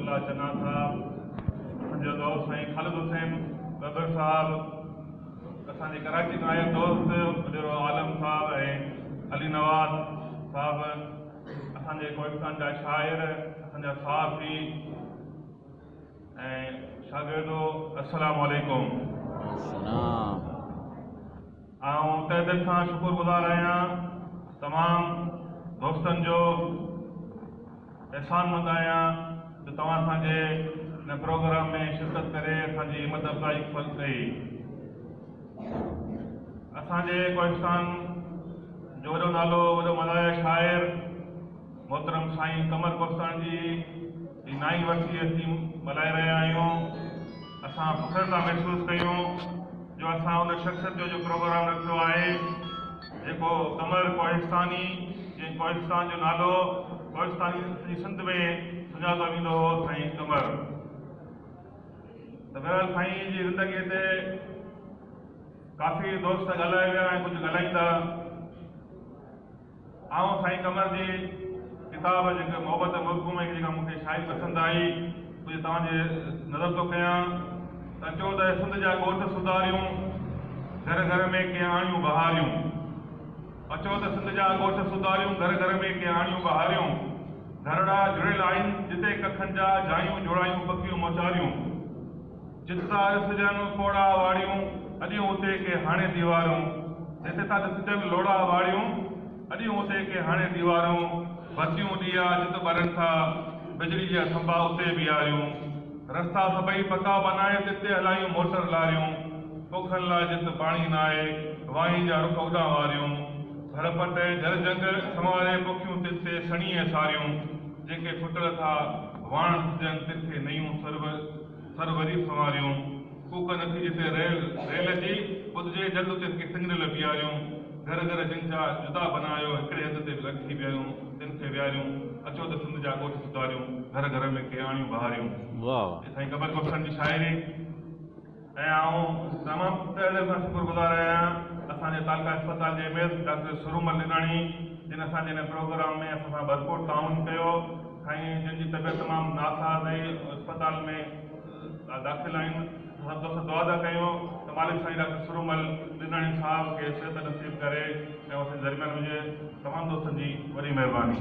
अब्दुल्ला चन्ना साहब, असांजो दोस्त साईं ख़ालिद हुसैन बबर साहब, असांजे कराची खां आयल दोस्त वॾेरो आलम साहब ऐं अली नवाज़ साहब, असांजे कोहिस्तान जा शाइर, असांजा सहाफ़ी ऐं शागिर्दो, अस्सलामु अलैकुम। आऊं तहे दिलि सां शुक्रगुज़ार आहियां तमामु दोस्तनि जो, एहसानमंद आहियां जो तव्हां असांजे हिन प्रोग्राम में शिरकत करे असांजी हिमत अफ़ज़ाई कई। असांजे कोहिस्तान जो वॾो नालो, वॾो मल्हाया शाइर मोहतरम साईं कमर कोहिस्तान जी 9वीं वर्सी असीं मल्हाए रहिया आहियूं। असां फ़ख़्र था महसूस कयूं जो असां उन शख़्सियत जो प्रोग्राम रखियो आहे जेको कमर कोहिस्तानी, जंहिं कोहिस्तान जो नालो कोहिस्तानी सिंध में सुञातो वेंदो हो, साईं कमर। त बहरहाल साईं जी ज़िंदगीअ ते काफ़ी दोस्त ॻाल्हाए विया ऐं कुझु ॻाल्हाईंदा। आऊं साईं कमर जी किताब जेका मोहबत मुल्क में जेका मूंखे शायदि पसंदि आई, कुझु तव्हांजे नज़र थो कयां त चओ त सिंध जा ॻोठ सुधारियूं, घर घर में के आणियूं बहारियूं। अचो त सिंध जा ॻोठ सुधारियूं, घर घर में के आणियूं बहारियूं। घरड़ा जुड़ियल आहिनि जिते कखनि जा जायूं जोड़ायूं पकियूं मोचारियूं। जिता ॾिसजनि कोड़ा वाड़ियूं, अॼु उते के हाणे दीवारूं। जिते था ॾिसजनि लोड़ा वाड़ियूं, अॼु उते के हाणे दीवारूं। बतियूं ॾिया जिते ॿरनि था, बिजली जा खंभा उते बीहारियूं। रस्ता सभई पका बनाए जिते हलायूं मोटर लारियूं। पोखनि लाइ जिते पाणी न आहे, वाही जा रुख उॾां वारियूं। घर पटे जल जंग संवारे पोखियूं तिते सणीअ सारियूं। जेके फुटल था वाण जन तिथे नयूं सरवरी संवारियूं। कूक नथी जिते रेल जी, ॿुधजे जल्द उते सिग्नल बीहारियूं। घर घर जिन जा जुदा बनायो, हिकिड़े हंध ते रखी वियूं तिन खे विहारियूं। अचो त सिंध जा ॻोठ सुधारियूं, घर घर में के आणियूं बहारियूं। साईं कमर कोहिस्तान जी शाइरी। ऐं आऊं तमामु तहे सां शुक्रगुज़ार आहियां असांजे तालका अस्पताल जे एमएस डॉक्टर सुरूमल निनाणी, जिन असांजे हिन प्रोग्राम में असां सां भरपूर ताउन कयो। साईं जिन जी तबियत तमामु नासाज़ रही, अस्पताल में दाख़िल आहिनि। सभु दोस्त दुआ था कयूं त मालिक साईं डॉक्टर सुरूमल निनाणी साहब खे सिहत नसीब करे ऐं उते दरमियान हुजे। तमामु दोस्तनि जी वॾी महिरबानी।